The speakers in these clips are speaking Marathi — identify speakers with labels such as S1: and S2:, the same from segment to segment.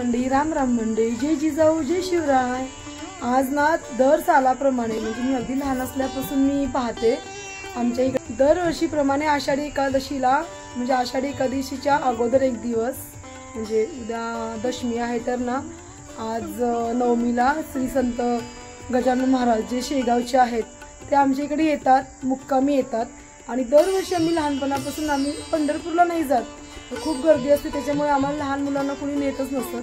S1: मंडळी, राम राम मंडळी, जय जिजाऊ जय शिवराय। आज ना दर सालाप्रमाणे म्हणजे मी अगदी लहान असल्यापासून मी पाहते आमच्या इकडे दरवर्षीप्रमाणे आषाढी एकादशीला म्हणजे आषाढी एकादशीच्या अगोदर एक दिवस म्हणजे उद्या दशमी आहे तर ना आज नवमीला श्री संत गजानन महाराज जे शेगावचे आहेत ते आमच्या इकडे येतात, मुक्कामी येतात आणि दरवर्षी आम्ही लहानपणापासून आम्ही पंढरपूरला नाही जात, खूप गर्दी असते त्याच्यामुळे आम्हाला लहान मुलांना कोणी नेतच नसतं।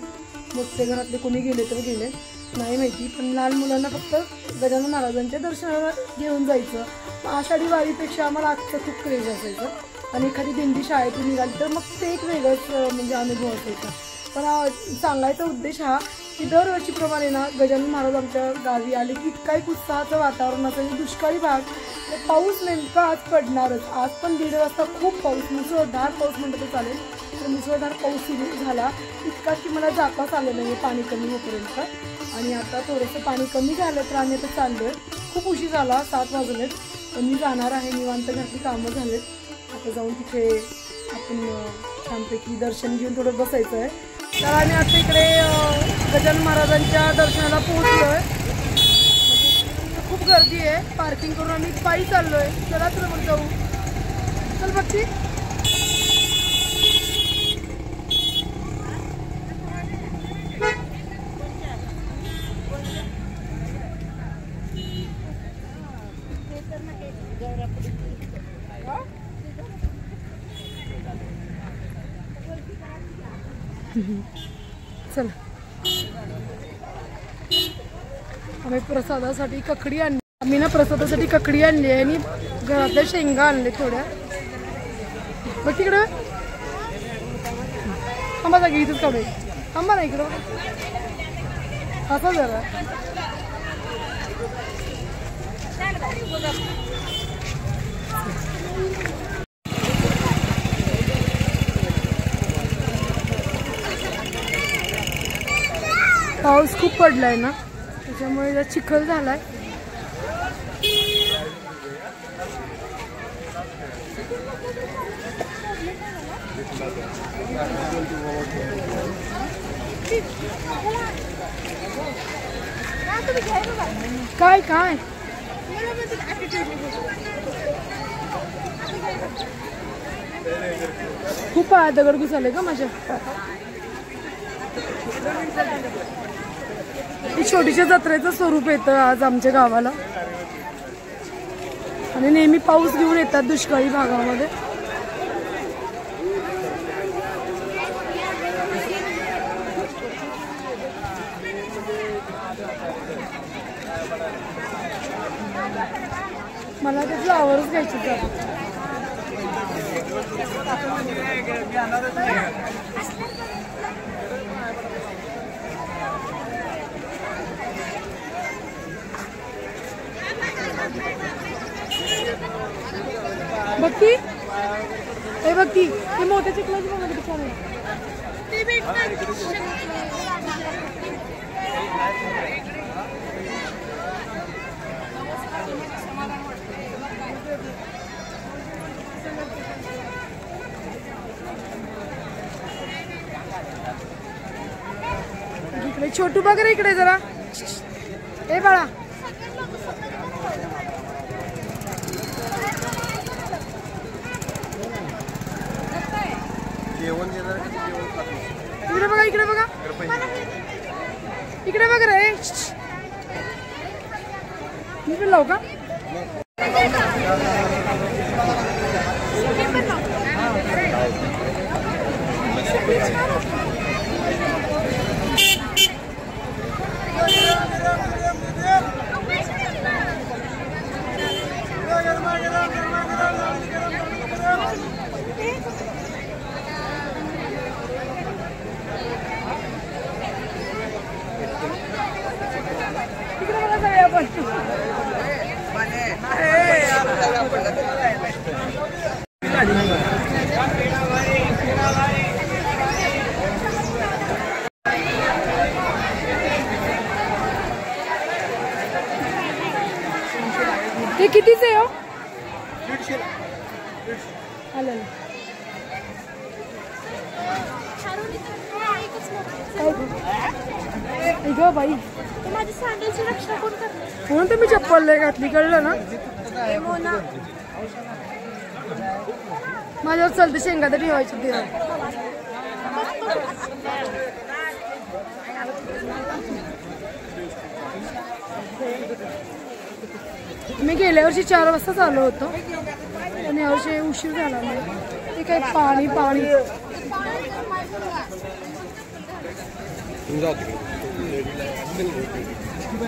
S1: मोठे घरातले कोणी गेले तर गेले नाही माहिती, पण लहान मुलांना फक्त गजानन महाराजांच्या दर्शनाला घेऊन जायचं। आषाढी वारीपेक्षा आम्हाला आजचं खूप क्रेज असायचं आणि एखादी दिंडी शाळेतून निघाली तर मग ते एक वेगळंच म्हणजे अनुभव असायचा। पण सांगायचा उद्देश हा की दरवर्षीप्रमाणे ना गजानन महाराज आमच्या गावी आले की काही उत्साहाचं वातावरण असेल। दुष्काळी भाग पाऊस नेमका आज पडणारच, आज पण 1:30 वाजता खूप पाऊस मुसळधार पाऊस म्हणतो तर चालेल, तर मुसळधार पाऊस सुरू झाला इतका की मला जाताच आलं नाही पाणी कमी होईपर्यंत। आणि आता थोडंसं पाणी कमी झालं तर आम्ही आता चाललोय, खूप उशीर झाला 7 वाजलेत, पण मी जाणार आहे, निवांत घरची कामं झालेत, आता जाऊन तिथे आपण छानपैकी दर्शन घेऊन थोडं बसायचं आहे। तर आम्ही आता इकडे गजानन महाराजांच्या दर्शनाला पोहोचलोय, खूप गर्दी आहे, पार्किंग करून आम्ही पायी चाललोय। चला तर मग जाऊ, चल बघती चल। आम्ही प्रसादासाठी ककडी आणली, आम्ही ना प्रसादासाठी ककडी आणली आहे आणि घरातल्या शेंगा आणले थोड्या। बघ तिकडं थांबा जागी, इथंच काढू, थांबा ना इकडं असं जरा पाऊस खूप पडलाय ना त्याच्यामुळे जरा चिखल झालाय। काय काय खूप दगड घुसले का माझ्या। छोटीशा जत्रेचं स्वरूप येतं आज आमच्या गावाला आणि नेहमी पाऊस घेऊन येतात दुष्काळी भागामध्ये। मला ते फ्लावर्स घ्यायचे बघती, हे बघती ते मोठ्या चिखलाची बघा किती छान आहे। इकडे छोटू बघ रे, इकडे जरा, ए बाळा इकडे बघा, इकडे बघा, इकडे बघ रे, इकडे लावू का? हे कितीचे हो? आलं ग बाई
S2: माझी सँडलची रक्षा कोण करते
S1: म्हणून तर मी चप्पल लय घातली, कळलं ना. माझ्यावर चलते शेंगा तर ठेवायची ते. मी गेल्या वर्षी 4 वाजता आलो होतो आणि यावर्षी उशीर झाला नाही. ते काय पाणी पाणी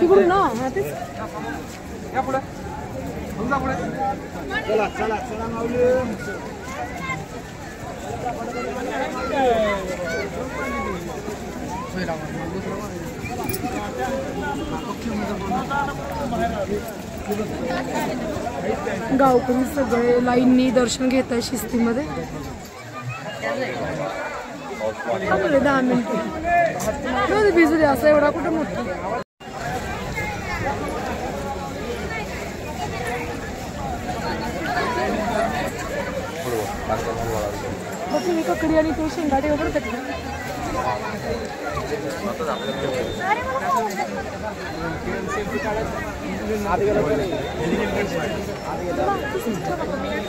S1: तिकडून ना. हा तेच गावकरी सगळे लाईननी दर्शन घेत आहे शिस्तीमध्ये. 10 मिनिटं भिजू दे. असं एवढा कुठं मोठा मी ककडी आणि ते शेंगाडे वगैरे कधी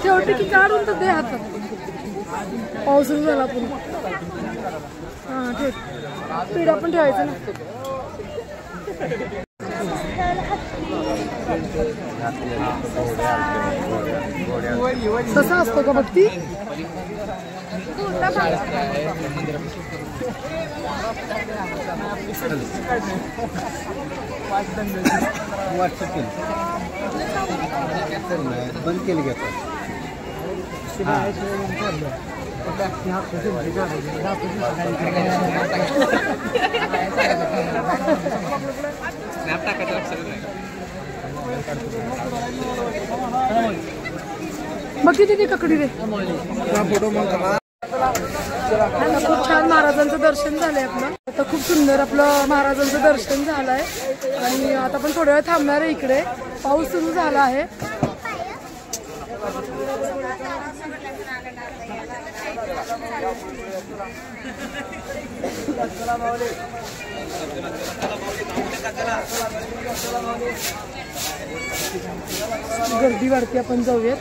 S1: ठेवते की काढून तर दे हातात. पाऊस सुरू झाला पुन्हा. हा ठेव. पिढा पण ठेवायचं ना. तसा असतो का बघती.
S3: बंद केली घेतो.
S1: मग किती ककडी रे. खूप छान महाराजांचं दर्शन झालंय आपलं. आता खूप सुंदर आपलं महाराजांचं दर्शन झालंय आणि आता पण थोड्या वेळ थांबणार आहे. इकडे पाऊस सुरू झाला आहे. गर्दी वाढते. आपण जाऊयात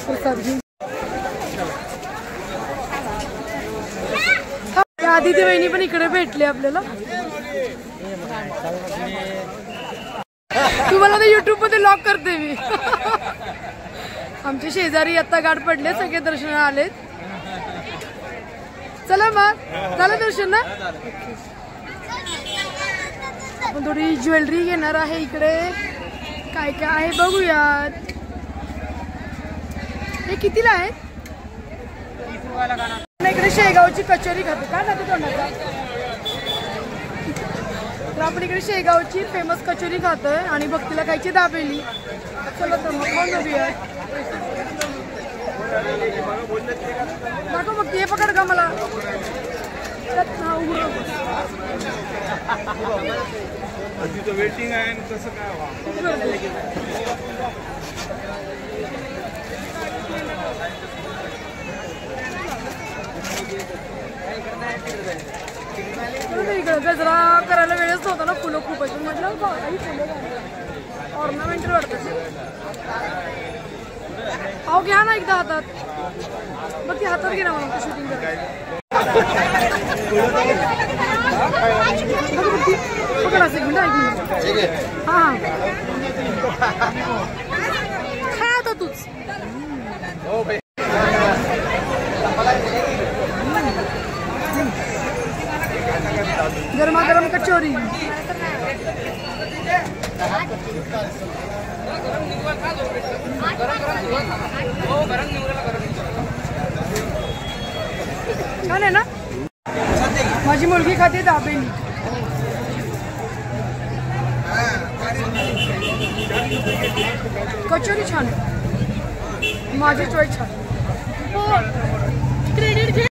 S1: प्रसाद घेऊन. आधी ती वहिनी पण इकडे भेटली आपल्याला. तुम्हाला तर युट्यूब मध्ये लॉक करते मी. आमचे शेजारी आता गाठ पडले. सगळे दर्शन आलेत. चला मग झालं दर्शन ना. आपण थोडी ज्वेलरी घेणार आहे. इकडे काय काय आहे बघूयात. हे कितीला आहे. इकडे शेगावची कचोरी खाते. काय खाते तोंडाचा. तर आपण इकडे शेगावची फेमस कचोरी खातोय आणि भक्तीला खायची दाबेली. चला तर मग कोण बघूया. दाखव भक्ती. हे पकड का मला.
S3: वेटिंग आहे कसं काय.
S1: इकडं गजरा करायला वेळच होता ना. फुलं खूप आहेत. म्हटलं काही फुलं ऑर्नामेंटल वाटतात. अहो घ्या ना एकदा हातात. मग ती हातात घे ना मला शूटिंग करायला. पकड असं 1 मिनिट 1 मिनिट. हा खा आता तूच. गरमागरम कचोरी. छान आहे ना. माझी मुलगी खाते दाबेली. कचोरी छान आहे. माझी चॉईस छान.
S2: क्रेडिट घे.